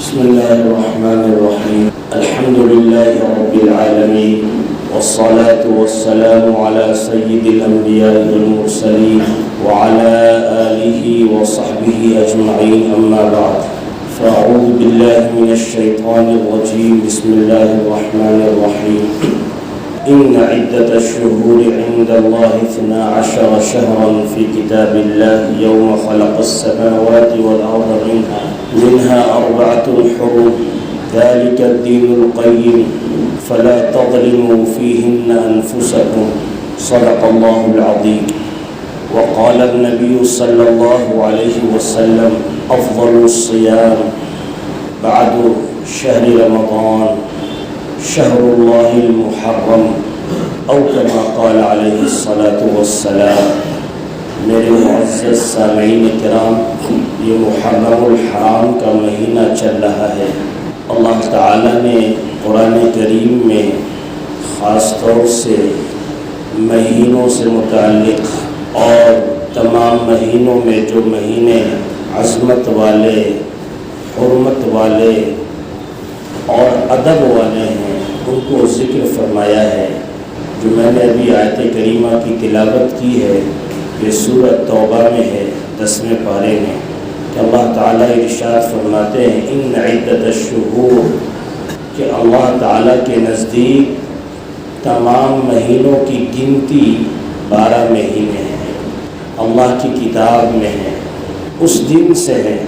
بسم الله الرحمن الرحيم. الحمد لله رب العالمين، والصلاة والسلام على سيد الأنبياء والمرسلين وعلى آله وصحبه أجمعين، أما بعد، فأعوذ بالله من الشيطان الرجيم. بسم الله الرحمن الرحيم. إن عدة الشهور عند الله 12 شهرا في كتاب الله يوم خلق السماوات والأرض منها 4 حرم، ذلك الدين القيم، فلا تظلموا فيهن أنفسكم، صدق الله العظيم. وقال النبي صلى الله عليه وسلم: أفضل الصيام بعد شهر رمضان شهر الله المحرم، او كما قال علیہ الصلاۃ والسلام. میرے معزز سامعین کرام، یہ محرم الحرام کا مہینہ چل رہا ہے. اللہ تعالیٰ نے قرآن کریم میں خاص طور سے مہینوں سے متعلق اور تمام مہینوں میں جو مہینے عظمت والے، حرمت والے اور ادب والے ہیں، ان کو ذکر فرمایا ہے. جو میں نے ابھی آیت کریمہ کی تلاوت کی ہے، یہ سورۃ توبہ میں ہے، 10ویں پارے میں، کہ اللہ تعالیٰ ارشاد فرماتے ہیں: ان عدت الشہور، کہ اللہ تعالیٰ کے نزدیک تمام مہینوں کی گنتی 12 مہینے ہیں، اللہ کی کتاب میں ہے. اس دن سے ہے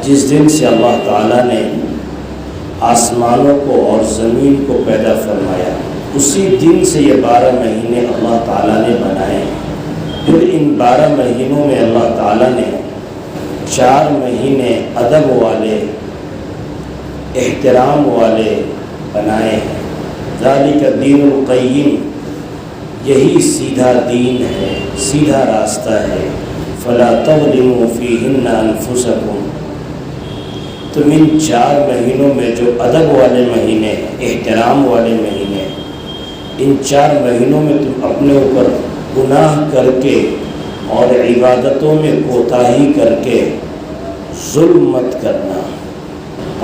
جس دن سے اللہ تعالیٰ نے آسمانوں کو اور زمین کو پیدا فرمایا، اسی دن سے یہ 12 مہینے اللہ تعالیٰ نے بنائے. پھر ان 12 مہینوں میں اللہ تعالیٰ نے 4 مہینے ادب والے، احترام والے بنائے ہیں. ذالک الدین القیم، یہی سیدھا دین ہے، سیدھا راستہ ہے. فلا تظلموا فیہن انفسکم، تم ان 4 مہینوں میں جو ادب والے مہینے، احترام والے مہینے، ان 4 مہینوں میں تم اپنے اوپر گناہ کر کے اور عبادتوں میں کوتاہی کر کے ظلم مت کرنا،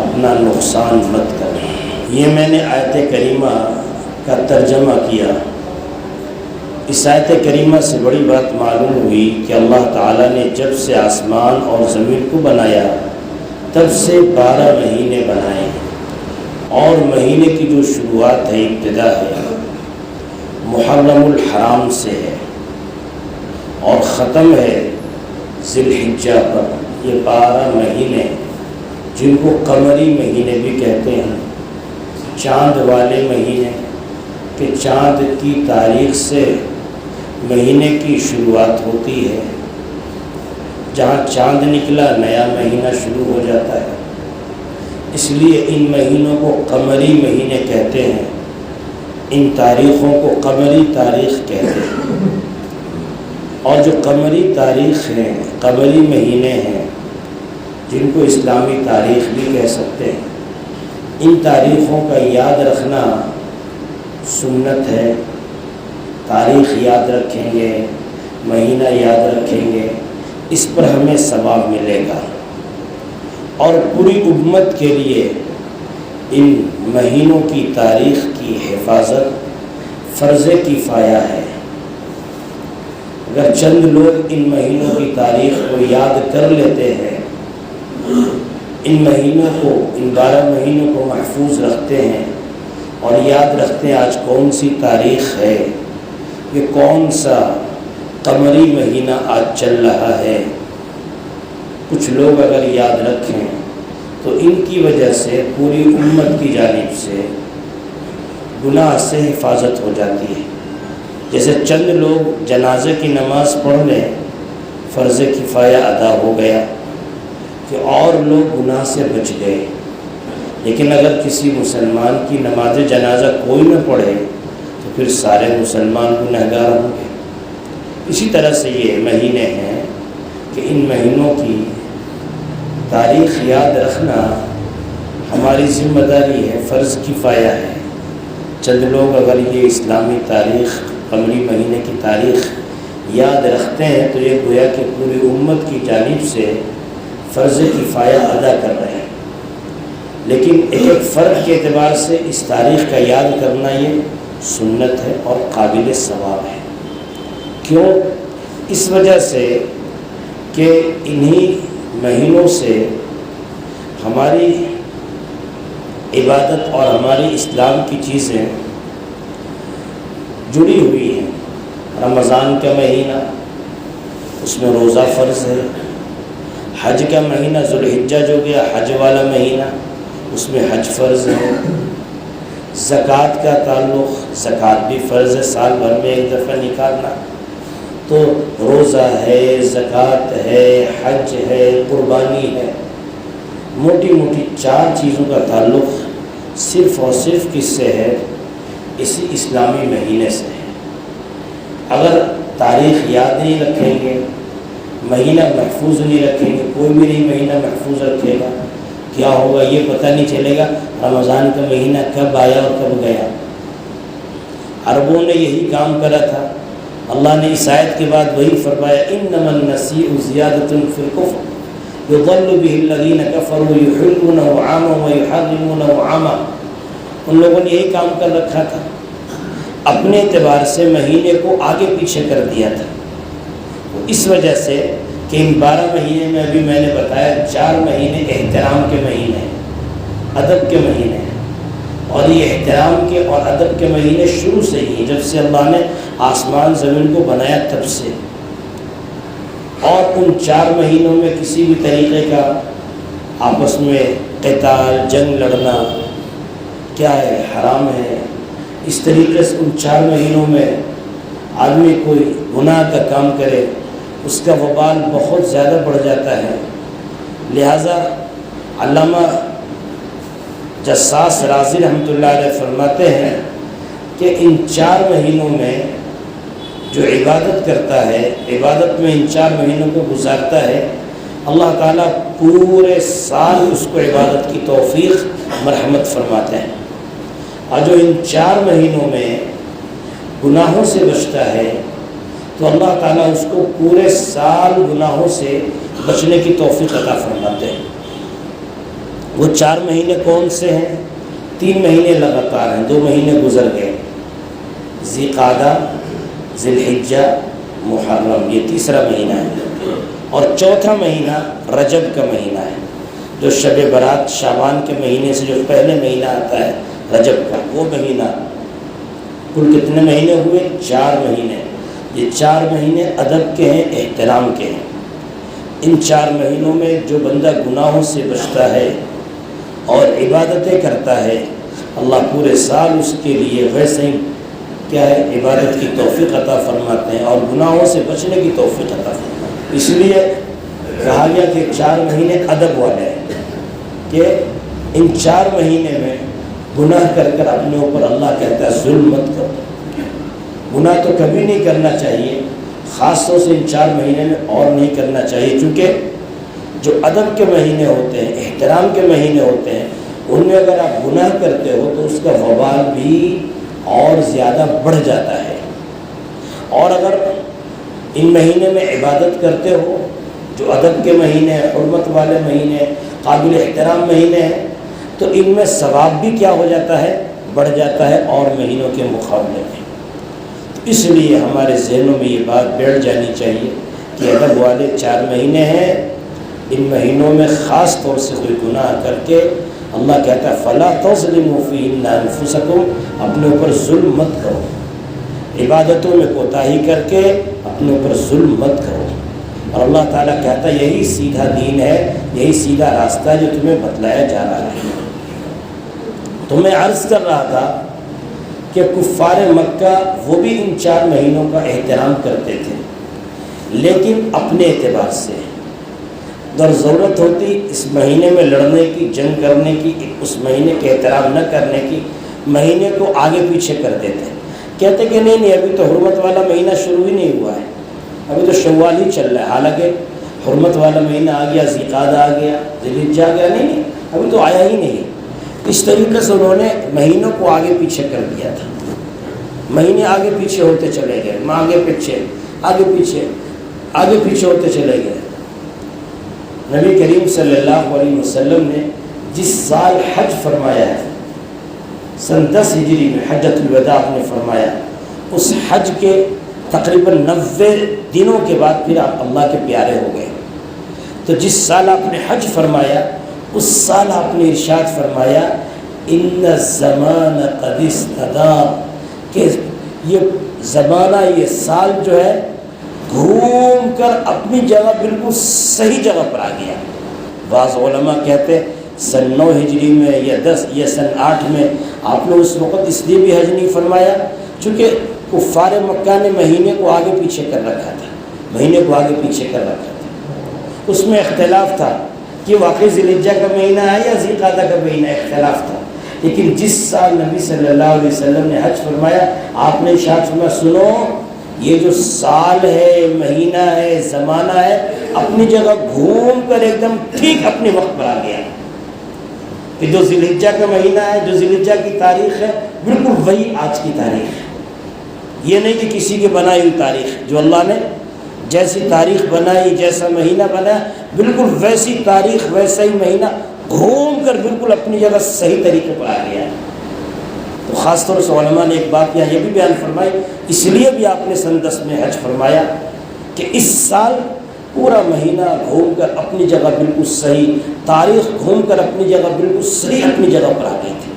اپنا نقصان مت کرنا. یہ میں نے آیت کریمہ کا ترجمہ کیا. اس آیت کریمہ سے بڑی بات معلوم ہوئی کہ اللہ تعالیٰ نے جب سے آسمان اور زمین کو بنایا تب سے 12 مہینے بنائے، اور مہینے کی جو شروعات ہے، ابتدا ہے، محرم الحرام سے ہے اور ختم ہے ذی الحجہ پر. یہ 12 مہینے جن کو قمری مہینے بھی کہتے ہیں، چاند والے مہینے، کہ چاند کی تاریخ سے مہینے کی شروعات ہوتی ہے. جہاں چاند نکلا نیا مہینہ شروع ہو جاتا ہے. اس لیے ان مہینوں کو قمری مہینے کہتے ہیں، ان تاریخوں کو قمری تاریخ کہتے ہیں. اور جو قمری تاریخ ہیں، قمری مہینے ہیں، جن کو اسلامی تاریخ بھی کہہ سکتے ہیں، ان تاریخوں کا یاد رکھنا سنت ہے. تاریخ یاد رکھیں گے، مہینہ یاد رکھیں گے، اس پر ہمیں ثواب ملے گا. اور پوری امت کے لیے ان مہینوں کی تاریخ کی حفاظت فرض کفایہ ہے. اگر چند لوگ ان مہینوں کی تاریخ کو یاد کر لیتے ہیں، ان مہینوں کو، ان 12 مہینوں کو محفوظ رکھتے ہیں اور یاد رکھتے ہیں آج کون سی تاریخ ہے، یہ کون سا قمری مہینہ آج چل رہا ہے، کچھ لوگ اگر یاد رکھیں تو ان کی وجہ سے پوری امت کی جانب سے گناہ سے حفاظت ہو جاتی ہے. جیسے چند لوگ جنازے کی نماز پڑھ لیں، فرض کفایہ ادا ہو گیا کہ اور لوگ گناہ سے بچ گئے. لیکن اگر کسی مسلمان کی نماز جنازہ کوئی نہ پڑھے تو پھر سارے مسلمان گنہگار ہوں گے. اسی طرح سے یہ مہینے ہیں کہ ان مہینوں کی تاریخ یاد رکھنا ہماری ذمہ داری ہے، فرض کفایہ ہے. چند لوگ اگر یہ اسلامی تاریخ، قمری مہینے کی تاریخ یاد رکھتے ہیں تو یہ گویا کہ پوری امت کی جانب سے فرض کفایہ ادا کر رہے ہیں. لیکن ایک فرد کے اعتبار سے اس تاریخ کا یاد کرنا یہ سنت ہے اور قابل ثواب ہے۔ کیوں؟ اس وجہ سے کہ انہی مہینوں سے ہماری عبادت اور ہماری اسلام کی چیزیں جڑی ہوئی ہیں۔ رمضان کا مہینہ، اس میں روزہ فرض ہے۔ حج کا مہینہ ذوالحجہ جو گیا، حج والا مہینہ، اس میں حج فرض ہے۔ زکوٰۃ کا تعلق، زکوٰۃ بھی فرض ہے، سال بھر میں ایک دفعہ نکالنا۔ تو روزہ ہے، زکوٰۃ ہے، حج ہے، قربانی ہے، موٹی موٹی 4 چیزوں کا تعلق صرف اور صرف کس سے ہے؟ اسی اسلامی مہینے سے ہے۔ اگر تاریخ یاد نہیں رکھیں گے، مہینہ محفوظ نہیں رکھیں گے، کوئی بھی نہیں مہینہ محفوظ رکھے گا، کیا ہوگا یہ پتہ نہیں چلے گا رمضان کا مہینہ کب آیا اور کب گیا۔ عربوں نے یہی کام کرا تھا۔ اللہ نے اس آیت کے بعد وہی فرمایا انما النسیء زیادۃ فی الکفر یضل به الذین کفروا یحلونه عاما ویحرمونه عاما۔ ان لوگوں نے یہی کام کر رکھا تھا، اپنے اعتبار سے مہینے کو آگے پیچھے کر دیا تھا۔ اس وجہ سے کہ ان 12 مہینے میں ابھی میں نے بتایا 4 مہینے احترام کے مہینے ہیں، ادب کے مہینے ہیں، اور یہ احترام کے اور ادب کے مہینے شروع سے ہی، جب سے اللہ نے آسمان زمین کو بنایا تب سے۔ اور ان 4 مہینوں میں کسی بھی طریقے کا آپس میں قتال، جنگ لڑنا کیا ہے؟ حرام ہے۔ اس طریقے سے ان 4 مہینوں میں آدمی کوئی گناہ کا کام کرے، اس کا وبال بہت زیادہ بڑھ جاتا ہے۔ لہٰذا علامہ جساس رازی رحمۃ اللہ علیہ فرماتے ہیں کہ ان 4 مہینوں میں جو عبادت کرتا ہے، عبادت میں ان 4 مہینوں کو گزارتا ہے، اللہ تعالیٰ پورے سال اس کو عبادت کی توفیق مرحمت فرماتے ہیں۔ اور جو ان 4 مہینوں میں گناہوں سے بچتا ہے تو اللہ تعالیٰ اس کو پورے سال گناہوں سے بچنے کی توفیق عطا فرماتے ہیں۔ وہ 4 مہینے کون سے ہیں؟ 3 مہینے لگاتار ہیں، 2 مہینے گزر گئے، ذی قعدہ، ذی الحجہ، محرم، یہ تیسرا مہینہ ہے۔ اور چوتھا مہینہ رجب کا مہینہ ہے، جو شب برات شعبان کے مہینے سے جو پہلے مہینہ آتا ہے رجب کا، وہ مہینہ۔ کل کتنے مہینے ہوئے؟ 4 مہینے۔ یہ 4 مہینے ادب کے ہیں، احترام کے ہیں۔ ان 4 مہینوں میں جو بندہ گناہوں سے بچتا ہے اور عبادتیں کرتا ہے، اللہ پورے سال اس کے لیے ویسے ہی کیا ہے؟ عبادت کی توفیق عطا فرماتے ہیں اور گناہوں سے بچنے کی توفیق عطا فرماتے ہیں۔ اس لیے کہا گیا کہ 4 مہینے ادب والے ہیں، کہ ان 4 مہینے میں گناہ کر کر اپنے اوپر اللہ کہتا ہے ظلم مت کرو۔ گناہ تو کبھی نہیں کرنا چاہیے، خاص طور سے ان 4 مہینے میں اور نہیں کرنا چاہیے، کیونکہ جو ادب کے مہینے ہوتے ہیں، احترام کے مہینے ہوتے ہیں، ان میں اگر آپ گناہ کرتے ہو تو اس کا وبال بھی اور زیادہ بڑھ جاتا ہے۔ اور اگر ان مہینے میں عبادت کرتے ہو، جو ادب کے مہینے ہیں، حرمت والے مہینے، قابل احترام مہینے ہیں، تو ان میں ثواب بھی کیا ہو جاتا ہے؟ بڑھ جاتا ہے اور مہینوں کے مقابلے میں۔ اس لیے ہمارے ذہنوں میں یہ بات بیٹھ جانی چاہیے کہ ادب والے 4 مہینے ہیں، ان مہینوں میں خاص طور سے کوئی گناہ کر کے اللہ کہتا ہے فَلَا تَظْلِمُوا فِيهِنَّ أَنفُسَكُمْ، اپنے اوپر ظلم مت کرو، عبادتوں میں کوتاہی کر کے اپنے اوپر ظلم مت کرو۔ اور اللہ تعالیٰ کہتا ہے یہی سیدھا دین ہے، یہی سیدھا راستہ ہے جو تمہیں بتلایا جا رہا ہے۔ تو میں عرض کر رہا تھا کہ کفار مکہ وہ بھی ان 4 مہینوں کا احترام کرتے تھے، لیکن اپنے اعتبار سے۔ اگر ضرورت ہوتی اس مہینے میں لڑنے کی، جنگ کرنے کی، اس مہینے کے احترام نہ کرنے کی، مہینے کو آگے پیچھے کر دیتے، کہتے کہ نہیں ابھی تو حرمت والا مہینہ شروع ہی نہیں ہوا ہے، ابھی تو شوال ہی چل رہا ہے، حالانکہ حرمت والا مہینہ آ گیا، ذی قعدہ آ گیا، ذی الحجہ آ گیا، نہیں ابھی تو آیا ہی نہیں۔ اس طریقے سے انہوں نے مہینوں کو آگے پیچھے کر دیا تھا، مہینے آگے پیچھے ہوتے چلے گئے، آگے پیچھے آگے پیچھے آگے پیچھے ہوتے چلے گئے۔ نبی کریم صلی اللہ علیہ وسلم نے جس سال حج فرمایا ہے، سن 10 ہجری میں حجۃ الوداع نے فرمایا، اس حج کے تقریباً 90 دنوں کے بعد پھر آپ اللہ کے پیارے ہو گئے۔ تو جس سال آپ نے حج فرمایا اس سال آپ نے ارشاد فرمایا ان الزمان قد استدار، کہ یہ زمانہ، یہ سال جو ہے گھوم کر اپنی جگہ بالکل صحیح جگہ پر آ گیا۔ بعض علماء کہتے ہیں سن 9 ہجری میں یا 10 یا سن 8 میں آپ نے اس وقت اس لیے بھی حج نہیں فرمایا چونکہ کفار مکہ نے مہینے کو آگے پیچھے کر رکھا تھا، مہینے کو آگے پیچھے کر رکھا تھا، اس میں اختلاف تھا کہ واقعی ذی الحجہ کا مہینہ ہے یا ذی القعدہ کا مہینہ، اختلاف تھا۔ لیکن جس سال نبی صلی اللہ علیہ وسلم نے حج فرمایا آپ نے ارشاد فرمایا سنو یہ جو سال ہے، مہینہ ہے، زمانہ ہے، اپنی جگہ گھوم کر ایک دم ٹھیک اپنے وقت پر آ گیا کہ جو ذی الحجہ کا مہینہ ہے، جو ذی الحجہ کی تاریخ ہے بالکل وہی آج کی تاریخ ہے۔ یہ نہیں کہ کسی کی بنائی ہوئی تاریخ، جو اللہ نے جیسی تاریخ بنائی، جیسا مہینہ بنایا بالکل ویسی تاریخ، ویسا ہی مہینہ گھوم کر بالکل اپنی جگہ صحیح طریقے پر آ گیا۔ تو خاص طور سے علماء نے ایک بات یہاں یہ بھی بیان فرمائی، اس لیے بھی آپ نے سن 10 میں حج فرمایا کہ اس سال پورا مہینہ گھوم کر اپنی جگہ بالکل صحیح، تاریخ گھوم کر اپنی جگہ بالکل صحیح اپنی جگہ پر آ گئی تھی۔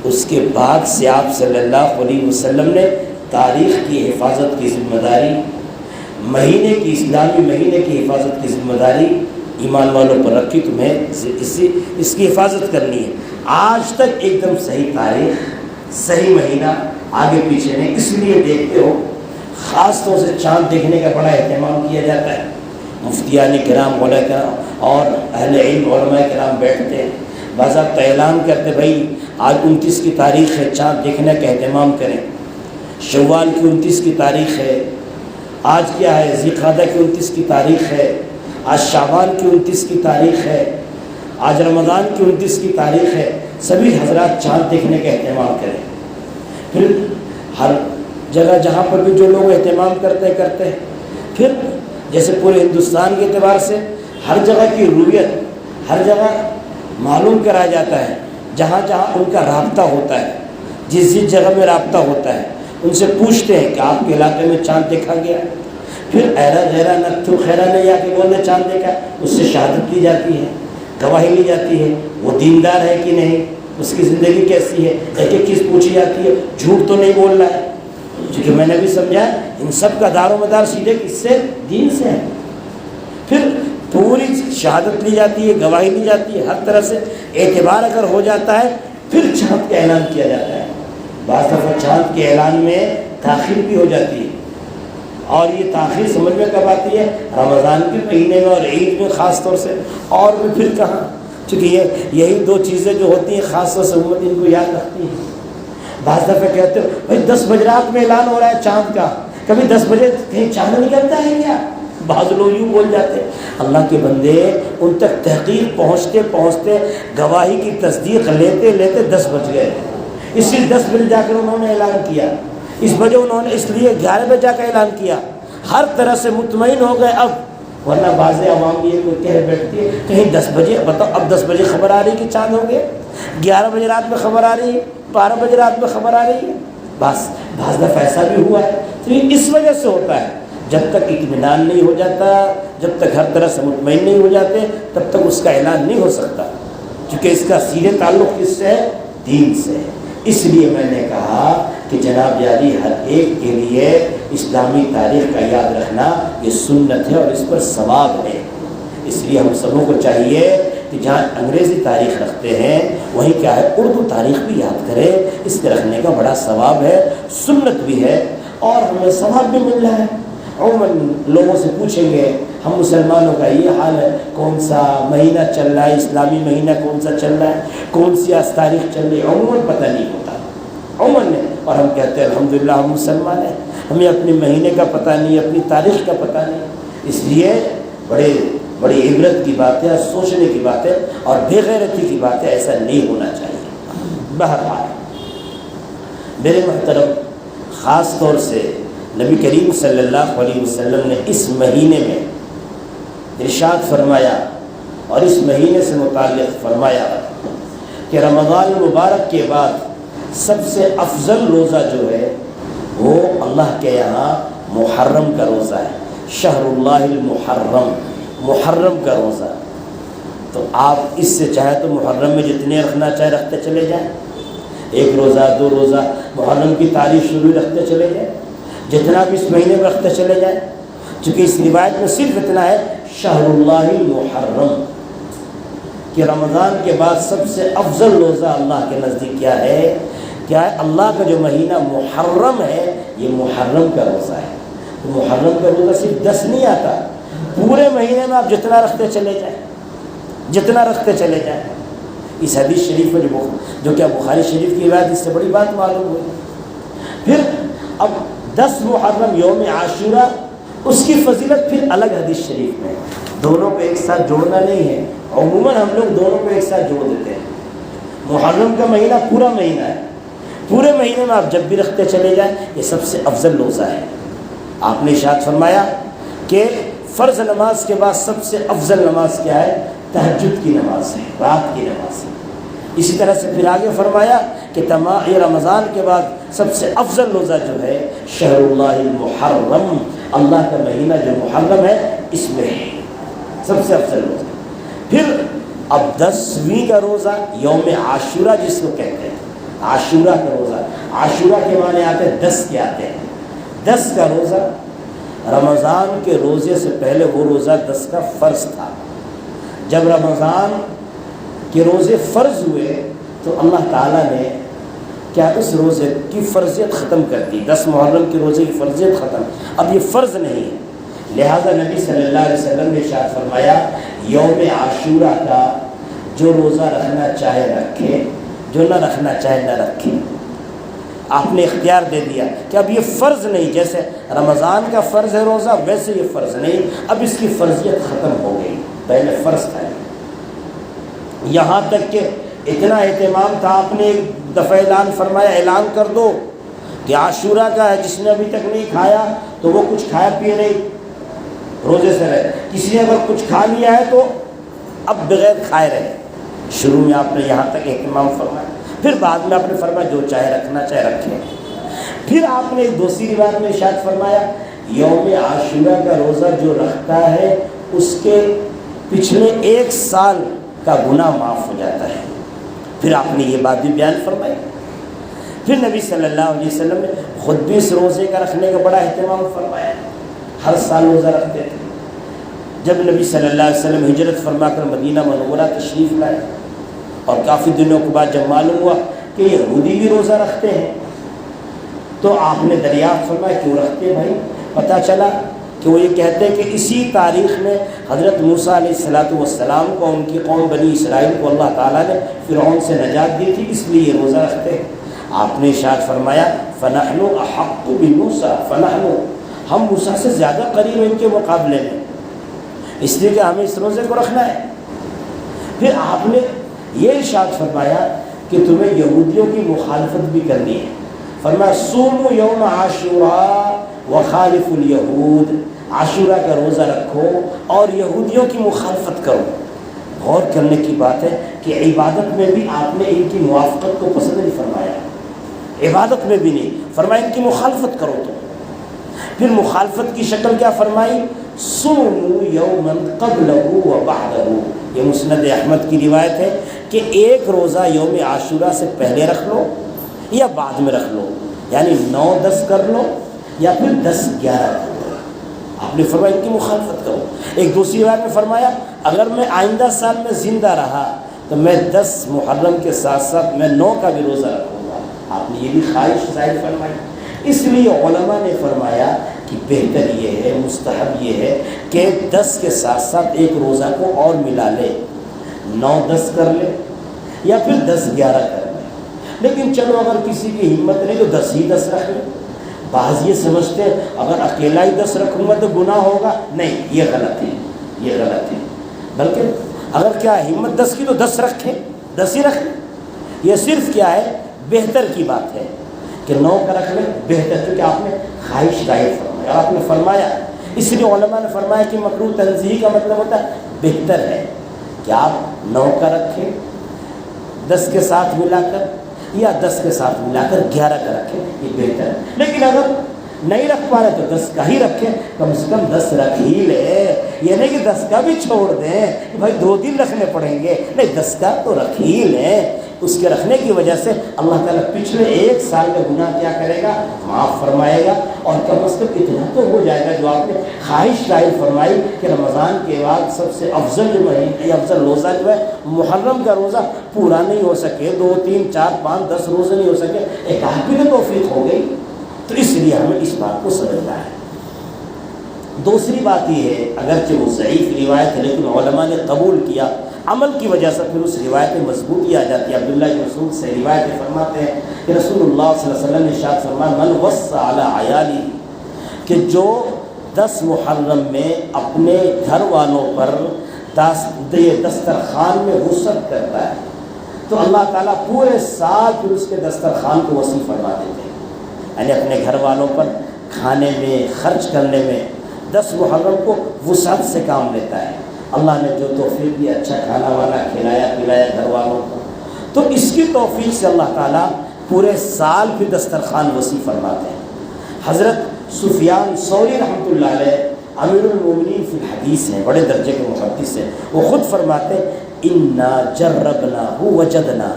اس کے بعد سے آپ صلی اللہ علیہ وسلم نے تاریخ کی حفاظت کی ذمہ داری، مہینے کی، اسلامی مہینے کی حفاظت کی ذمہ داری ایمان والوں پر رکھی، تمہیں اس کی حفاظت کرنی ہے۔ آج تک ایک دم صحیح تاریخ، صحیح مہینہ آگے پیچھے نہیں، اس لیے دیکھتے ہو خاص طور سے چاند دیکھنے کا بڑا اہتمام کیا جاتا ہے، مفتیان کرام، علماء کرام اور اہل علم علماء کرام بیٹھتے ہیں، باضابطہ اعلان کرتے بھائی آج 29 کی تاریخ ہے، چاند دیکھنے کا اہتمام کریں، شوال کی 29 کی تاریخ ہے، آج کیا ہے ذی القعدہ کی 29 کی تاریخ ہے، آج شعبان کی 29 کی تاریخ ہے، آج رمضان کی 29 کی تاریخ ہے، سبھی حضرات چاند دیکھنے کا اہتمام کریں۔ پھر ہر جگہ جہاں پر بھی جو لوگ اہتمام کرتے ہیں پھر جیسے پورے ہندوستان کے اعتبار سے ہر جگہ کی رویت ہر جگہ معلوم کرایا جاتا ہے، جہاں جہاں ان کا رابطہ ہوتا ہے، جس جس جگہ میں رابطہ ہوتا ہے ان سے پوچھتے ہیں کہ آپ کے علاقے میں چاند دیکھا گیا، پھر ایرا غیرہ نتھو خیرہ نے یا کہ بولنے چاند دیکھا، اس سے شہادت لی جاتی ہے، گواہی لی جاتی ہے، وہ دیندار ہے کہ نہیں، اس کی زندگی کیسی ہے، ایک ایک چیز پوچھی جاتی ہے، جھوٹ تو نہیں بول رہا ہے، کیونکہ میں نے بھی سمجھا ان سب کا دار و مدار سیدھے کس سے، دین سے ہے۔ پھر پوری شہادت لی جاتی ہے، گواہی لی جاتی ہے، ہر طرح سے اعتبار اگر ہو جاتا ہے پھر چاند کا اعلان کیا جاتا ہے۔ بعض دفعہ چاند کے اعلان میں تاخیر بھی ہو جاتی ہے، اور یہ تاخیر سمجھ میں کب آتی ہے؟ رمضان کے مہینے میں اور عید میں خاص طور سے، اور بھی پھر کہاں، چونکہ یہی دو چیزیں جو ہوتی ہیں خاص طور سے امت ان کو یاد رکھتی ہے۔ بعض دفعہ کہتے ہو بھائی 10 بج رات میں اعلان ہو رہا ہے چاند کا، کبھی 10 بجے کہیں چاند نکلتا ہے کیا؟ بعض لوگ یوں بول جاتے ہیں۔ اللہ کے بندے ان تک تحقیق پہنچتے پہنچتے گواہی کی تصدیق لیتے لیتے 10 بج گئے، اس لیے 10 بجے جا کر انہوں نے اعلان کیا، اس بجے انہوں نے اس لیے 11 بجے جا کر اعلان کیا، ہر طرح سے مطمئن ہو گئے اب، ورنہ بعض عوام یہ کوئی کہہ بیٹھتی ہے کہیں 10 بجے، بتاؤ اب 10 بجے خبر آ رہی ہے کہ چاند ہو گئے، 11 بجے رات میں خبر آ رہی ہے، 12 بجے رات میں خبر آ رہی ہے، بس بعض دفعہ ایسا بھی ہوا ہے۔ تو یہ اس وجہ سے ہوتا ہے، جب تک اطمینان نہیں ہو جاتا، جب تک ہر طرح سے مطمئن نہیں ہو جاتے تب تک اس کا اعلان نہیں ہو سکتا، کیونکہ اس کا سیدھے تعلق کس سے ہے؟ دین سے۔ اس لیے میں نے کہا کہ جناب جاری ہر ایک کے لیے اسلامی تاریخ کا یاد رکھنا یہ سنت ہے اور اس پر ثواب ہے۔ اس لیے ہم سبوں کو چاہیے کہ جہاں انگریزی تاریخ رکھتے ہیں وہیں کیا ہے اردو تاریخ بھی یاد کرے، اس کے رکھنے کا بڑا ثواب ہے، سنت بھی ہے اور ہمیں ثواب بھی مل رہا ہے۔ عموماً لوگوں سے پوچھیں گے ہم مسلمانوں کا یہ حال ہے، کون سا مہینہ چل رہا ہے، اسلامی مہینہ کون سا چل رہا ہے، کون سی آج تاریخ چل رہی ہے، عموماً پتہ نہیں ہوتا، عموماً نہیں۔ اور ہم کہتے ہیں الحمدللہ ہم مسلمان ہیں، ہمیں اپنے مہینے کا پتہ نہیں، اپنی تاریخ کا پتہ نہیں۔ اس لیے بڑی عبرت کی بات ہے، سوچنے کی بات ہے اور بے غیرتی کی بات ہے، ایسا نہیں ہونا چاہیے۔ بہرحال میرے محترم، خاص طور سے نبی کریم صلی اللہ علیہ وسلم نے اس مہینے میں ارشاد فرمایا اور اس مہینے سے متعلق فرمایا کہ رمضان المبارک کے بعد سب سے افضل روزہ جو ہے وہ اللہ کے یہاں محرم کا روزہ ہے، شہر اللہ المحرم، محرم کا روزہ۔ تو آپ اس سے چاہے تو محرم میں جتنے رکھنا چاہے رکھتے چلے جائیں، ایک روزہ، دو روزہ، محرم کی تاریخ شروع رکھتے چلے جائیں، جتنا بھی اس مہینے میں رکھتے چلے جائیں، چونکہ اس روایت میں صرف اتنا ہے شہر اللہ المحرم، کہ رمضان کے بعد سب سے افضل روزہ اللہ کے نزدیک کیا ہے؟ کیا ہے؟ اللہ کا جو مہینہ محرم ہے، یہ محرم کا روزہ ہے۔ تو محرم کا روزہ صرف 10 نہیں آتا، پورے مہینے میں آپ جتنا رکھتے چلے جائیں، جتنا رکھتے چلے جائیں۔ اس حدیث شریف میں جو کیا بخاری شریف کی روایت، اس سے بڑی بات معلوم ہوئی۔ پھر اب 10 محرم یوم عاشورہ، اس کی فضیلت پھر الگ حدیث شریف میں، دونوں کو ایک ساتھ جوڑنا نہیں ہے، عموماً ہم لوگ دونوں کو ایک ساتھ جوڑ دیتے ہیں۔ محرم کا مہینہ پورا مہینہ ہے، پورے مہینے میں آپ جب بھی رکھتے چلے جائیں، یہ سب سے افضل روزہ ہے۔ آپ نے ارشاد فرمایا کہ فرض نماز کے بعد سب سے افضل نماز کیا ہے؟ تہجد کی نماز ہے، رات کی نماز ہے۔ اسی طرح سے پھر آگے فرمایا کہ یہ رمضان کے بعد سب سے افضل روزہ جو ہے شہر اللہ المحرم، اللہ کا مہینہ جو محرم ہے اس میں ہے سب سے افضل روزہ۔ پھر اب 10ویں کا روزہ یوم عاشورہ جس کو کہتے ہیں، عاشورہ کا روزہ، عاشورہ کے معنی آتے ہیں 10 کے آتے ہیں۔ 10 کا روزہ، رمضان کے روزے سے پہلے وہ روزہ 10 کا فرض تھا۔ جب رمضان کے روزے فرض ہوئے تو اللہ تعالیٰ نے کیا اس روزے کی فرضیت ختم کر دی، 10 محرم کے روزے کی فرضیت ختم، اب یہ فرض نہیں ہے۔ لہذا نبی صلی اللہ علیہ وسلم نے ارشاد فرمایا یوم عاشورہ کا جو روزہ رکھنا چاہے رکھے، جو نہ رکھنا چاہے نہ رکھے۔ آپ نے اختیار دے دیا کہ اب یہ فرض نہیں، جیسے رمضان کا فرض ہے روزہ ویسے یہ فرض نہیں، اب اس کی فرضیت ختم ہو گئی، پہلے فرض تھا۔ یہاں تک کہ اتنا اہتمام تھا، آپ نے ایک دفعہ اعلان فرمایا، اعلان کر دو کہ عاشورہ کا ہے، جس نے ابھی تک نہیں کھایا تو وہ کچھ کھایا پیے نہیں، روزے سے رہے، کسی نے اگر کچھ کھا لیا ہے تو اب بغیر کھائے رہے۔ شروع میں آپ نے یہاں تک اہتمام فرمایا، پھر بعد میں آپ نے فرمایا جو چاہے رکھنا چاہے رکھے۔ پھر آپ نے ایک دوسری روایت میں ارشاد فرمایا یوم عاشورہ کا روزہ جو رکھتا ہے اس کے پچھلے 1 سال کا گناہ معاف ہو جاتا ہے۔ پھر آپ نے یہ بات بھی بیان فرمائی۔ پھر نبی صلی اللہ علیہ وسلم نے خود بھی اس روزے کا رکھنے کا بڑا اہتمام فرمایا، ہر سال روزہ رکھتے تھے۔ جب نبی صلی اللہ علیہ وسلم ہجرت فرما کر مدینہ منورہ تشریف لائے اور کافی دنوں کے بعد جب معلوم ہوا کہ یہودی بھی روزہ رکھتے ہیں تو آپ نے دریافت فرمایا کیوں رکھتے ہیں بھائی؟ پتہ چلا کہ وہ یہ کہتے ہیں کہ اسی تاریخ میں حضرت موسیٰ علیہ السلام کو، ان کی قوم بنی اسرائیل کو اللہ تعالیٰ نے فرعون سے نجات دی تھی، اس لیے یہ روزہ رکھتے ہیں۔ آپ نے ارشاد فرمایا فَنَحْنُ أَحَقُّ بِمُوسَىٰ، فَنَحْنُ، ہم موسیٰ سے زیادہ قریب ہیں ان کے مقابلے میں، اس لیے کہ ہمیں اس روزے کو رکھنا ہے۔ پھر آپ نے یہ ارشاد فرمایا کہ تمہیں یہودیوں کی مخالفت بھی کرنی ہے، فرمایا صوموا یوم عاشوراء وخالف الیہود، عاشورہ کا روزہ رکھو اور یہودیوں کی مخالفت کرو۔ غور کرنے کی بات ہے کہ عبادت میں بھی آپ نے ان کی موافقت کو پسند نہیں فرمایا، عبادت میں بھی نہیں فرمایا ان کی مخالفت کرو۔ تو پھر مخالفت کی شکل کیا فرمائی؟ صوموا یوما قبلہ وبعدہ، یہ مسند احمد کی روایت ہے کہ ایک روزہ یوم عاشورہ سے پہلے رکھ لو یا بعد میں رکھ لو، یعنی 9-10 کر لو یا پھر 10-11 کر لو۔ آپ نے فرمایا ان کی مخالفت کرو۔ ایک دوسری روایت میں فرمایا اگر میں آئندہ سال میں زندہ رہا تو میں 10 محرم کے ساتھ ساتھ میں 9 کا بھی روزہ رکھوں گا۔ آپ نے یہ بھی خواہش ظاہر فرمائی۔ اس لیے علماء نے فرمایا کہ بہتر یہ ہے، مستحب یہ ہے کہ 10 کے ساتھ ساتھ ایک روزہ کو اور ملا لے، 9-10 کر لے یا پھر 10-11 کر لے۔ لیکن چلو اگر کسی کی ہمت نہیں تو 10 ہی 10 رکھ لے۔ بعض یہ سمجھتے ہیں اگر اکیلا ہی 10 رکھوں گا تو گناہ ہوگا، نہیں، یہ غلط ہے، یہ غلط ہے۔ بلکہ اگر کیا ہمت 10 کی تو 10 رکھیں، 10 ہی رکھیں۔ یہ صرف کیا ہے، بہتر کی بات ہے کہ 9 کا رکھ لیں، بہتر، کیونکہ آپ نے خواہش ظاہر فرمایا اور آپ نے فرمایا۔ اس لیے علماء نے فرمایا کہ مکروہ تنزیہی کا مطلب ہوتا ہے بہتر ہے کہ آپ 9 کا رکھیں، 10 کے ساتھ ملا کر یا 10 کے ساتھ ملا کر 11 کا رکھیں، یہ بہتر ہے۔ لیکن اگر نہیں رکھ پا رہے تو 10 کا ہی رکھیں، کم سے کم 10 رکھ ہی لے، یہ نہیں کہ 10 کا بھی چھوڑ دیں کہ بھائی 2 دن رکھنے پڑیں گے، نہیں 10 کا تو رکھ ہی لیں۔ اس کے رکھنے کی وجہ سے اللہ تعالیٰ پچھلے 1 سال کا گناہ کیا کرے گا؟ معاف فرمائے گا، اور کم از کم اتنا تو ہو جائے گا جو آپ نے خواہش ظاہر فرمائی کہ رمضان کے بعد سب سے افضل جو مہینے افضل روزہ جو ہے محرم کا روزہ پورا نہیں ہو سکے، 2 3 4 5 10 روزے نہیں ہو سکے، ایک آدھ بھی تو توفیق ہو گئی۔ تو اس لیے ہمیں اس بات کو سمجھنا ہے۔ دوسری بات یہ ہے، اگرچہ وہ ضعیف روایت ہے لیکن علماء نے قبول کیا، عمل کی وجہ سے پھر اس روایت میں مضبوطی آ جاتی ہے۔ عبداللہ بن مسعود سے روایت فرماتے ہیں کہ رسول اللہ صلی اللہ علیہ وسلم نے ارشاد فرمایا من وصى علی عیالی، کہ جو 10 محرم میں اپنے گھر والوں پر دسترخوان میں وسعت کرتا ہے تو اللہ تعالیٰ پورے سال پھر اس کے دسترخوان کو وسیع فرما دیتے ہیں، یعنی اپنے گھر والوں پر کھانے میں خرچ کرنے میں 10 محرم کو وسعت سے کام لیتا ہے۔ اللہ نے جو توفیق دی، اچھا کھانا وانا کھلایا پلایا گھر والوں کو، تو اس کی توفیق سے اللہ تعالیٰ پورے سال پھر دسترخوان وسیع فرماتے ہیں۔ حضرت سفیان ثوری رحمۃ اللہ علیہ امیر المومنین فی الحدیث ہیں، بڑے درجے کے محدث ہیں، وہ خود فرماتے ہیں انا جربناہ وجدنا،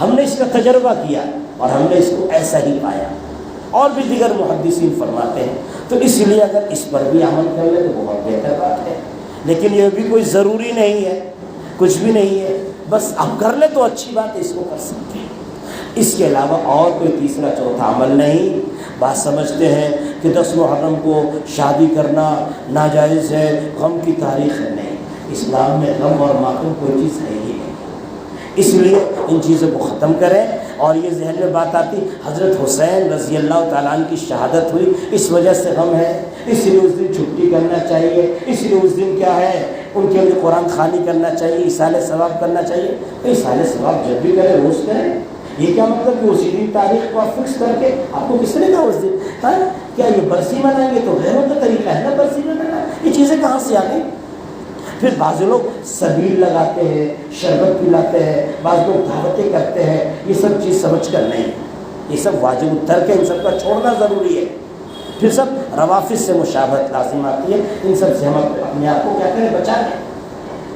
ہم نے اس کا تجربہ کیا اور ہم نے اس کو ایسا ہی پایا۔ اور بھی دیگر محدثین فرماتے ہیں، تو اس لیے اگر اس پر بھی عمل کر لے تو بہت بہتر بات ہے، لیکن یہ بھی کوئی ضروری نہیں ہے، کچھ بھی نہیں ہے، بس اب کر لے تو اچھی بات ہے، اس کو کر سکتے ہیں۔ اس کے علاوہ اور کوئی تیسرا چوتھا عمل نہیں۔ بات سمجھتے ہیں کہ 10 محرم کو شادی کرنا ناجائز ہے، غم کی تاریخ ہے، نہیں، اسلام میں غم اور ماتم کوئی چیز ہے ہی نہیں۔ اس لیے ان چیزوں کو ختم کریں۔ اور یہ ذہن میں بات آتی، حضرت حسین رضی اللہ تعالیٰ عنہ کی شہادت ہوئی، اس وجہ سے غم ہے، اس لیے اس دن چھٹی کرنا چاہیے، اس لیے اس دن کیا ہے ان کے لیے قرآن خوانی کرنا چاہیے، ایصال ثواب کرنا چاہیے۔ تو ایصال ثواب جب بھی کریں روز کریں، یہ کیا مطلب کہ اسی دن تاریخ کو آپ فکس کر کے آپ کو کس نے کہا اس دن؟ ہاں کیا یہ برسی منائیں گے تو غیروں کا طریقہ ہے نا برسی منانا، یہ چیزیں کہاں سے آ گئی؟ پھر بعض لوگ سبیل لگاتے ہیں، شربت پلاتے ہیں، بعض لوگ دعوتیں کرتے ہیں، یہ سب چیز سمجھ کر نہیں، یہ سب واجب الترک ہے، ان سب کا چھوڑنا ضروری ہے۔ پھر سب روافظ سے مشابہت لازم آتی ہے، ان سب سے ہم اپنے آپ کو کیا کریں؟ بچا لیں۔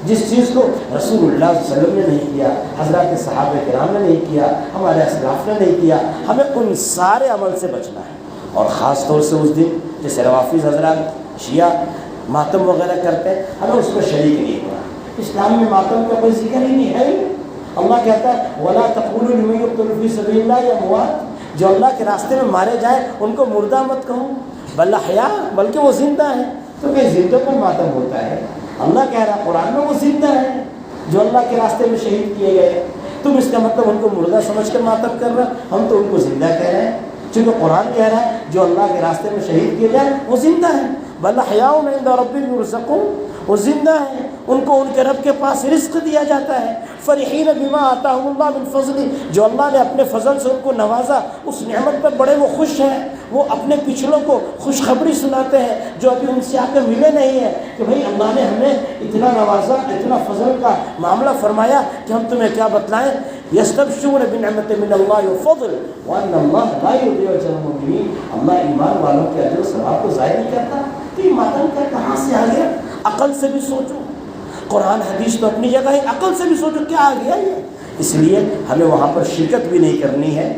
جس چیز کو رسول اللہ صلی اللہ علیہ وسلم نے نہیں کیا، حضرات صحابہ کرام نے نہیں کیا، ہمارے اسلاف نے نہیں کیا، ہمیں ان سارے عمل سے بچنا ہے۔ اور خاص طور سے اس دن جیسے روافظ حضرات شیعہ ماتم وغیرہ کرتے ہیں، ہمیں اس کو شریک نہیں ہونا۔ اسلام میں ماتم کا کوئی ذکر ہی نہیں ہے۔ اللہ کہتا ہے وَلَا تَقُولُوا لِمَن يُقْتَلُ فِي سَبِيلِ اللَّهِ أَمْوَاتٌ، جو اللہ کے راستے میں مارے جائیں ان کو مردہ مت کہو، بل احیاء، بلکہ وہ زندہ ہیں۔ تو کہ زندوں پر ماتم ہوتا ہے؟ اللہ کہہ رہا قرآن میں وہ زندہ ہیں جو اللہ کے راستے میں شہید کیے گئے، تم اس کا مطلب ان کو مردہ سمجھ کر ماتم کر رہے، ہم تو ان کو زندہ کہہ رہے ہیں، چونکہ قرآن کہہ رہا ہے جو اللہ کے راستے میں شہید کیے جائیں وہ زندہ ہیں۔ بل احیاء عند ربهم يرزقون، وہ زندہ ہیں، ان کو ان کے رب کے پاس رزق دیا جاتا ہے۔ فرحین بما آتاہم اللہ من فضل، جو اللہ نے اپنے فضل سے ان کو نوازا اس نعمت پر بڑے وہ خوش ہیں، وہ اپنے پچھلوں کو خوشخبری سناتے ہیں جو ابھی ان سے آ کے ملے نہیں ہیں کہ بھائی اللہ نے ہمیں اتنا نوازا، اتنا فضل کا معاملہ فرمایا کہ ہم تمہیں کیا بتلائیں۔ یستبشرون بنعمت من اللہ وفضل وان اللہ لا یضیع اجر المؤمنین، اللہ ایمان والوں کے اجر و ثواب کو ضائع نہیں کرتا۔ تو یہ ماتم کا کہاں سے آ گیا؟ عقل سے بھی سوچو، قرآن حدیث تو اپنی جگہ ہے، عقل سے بھی سوچو کیا آ گیا یہ۔ اس لیے ہمیں وہاں پر شرکت بھی نہیں کرنی ہے،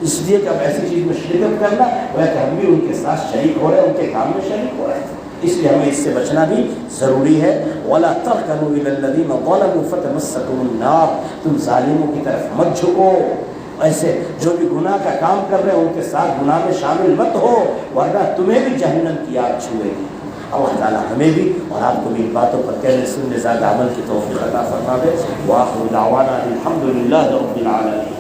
اس لیے کہ اب ایسی چیز میں شرکت کرنا وہ کہ ہم بھی ان کے ساتھ شریک ہو رہے ہیں، ان کے کام میں شریک ہو رہے ہیں، اس لیے ہمیں اس سے بچنا بھی ضروری ہے۔ وَلَا تَرْكَنُوا إِلَى الَّذِينَ ظَلَمُوا فَتَمَسَّكُمُ النَّارُ، تم ظالموں کی طرف مت جھکو، ایسے جو بھی گناہ کا کام کر رہے ہیں ان کے ساتھ گناہ میں شامل مت ہو، ورنہ تمہیں بھی جہنم کی آگ چھوئے گی۔ اللہ تعالیٰ ہمیں بھی اور آپ کو بھی ان باتوں پر کہنے سننے زیادہ عمل کی توفیق عطا فرما دے۔ وآخر دعوانا الحمد للہ رب العالمین۔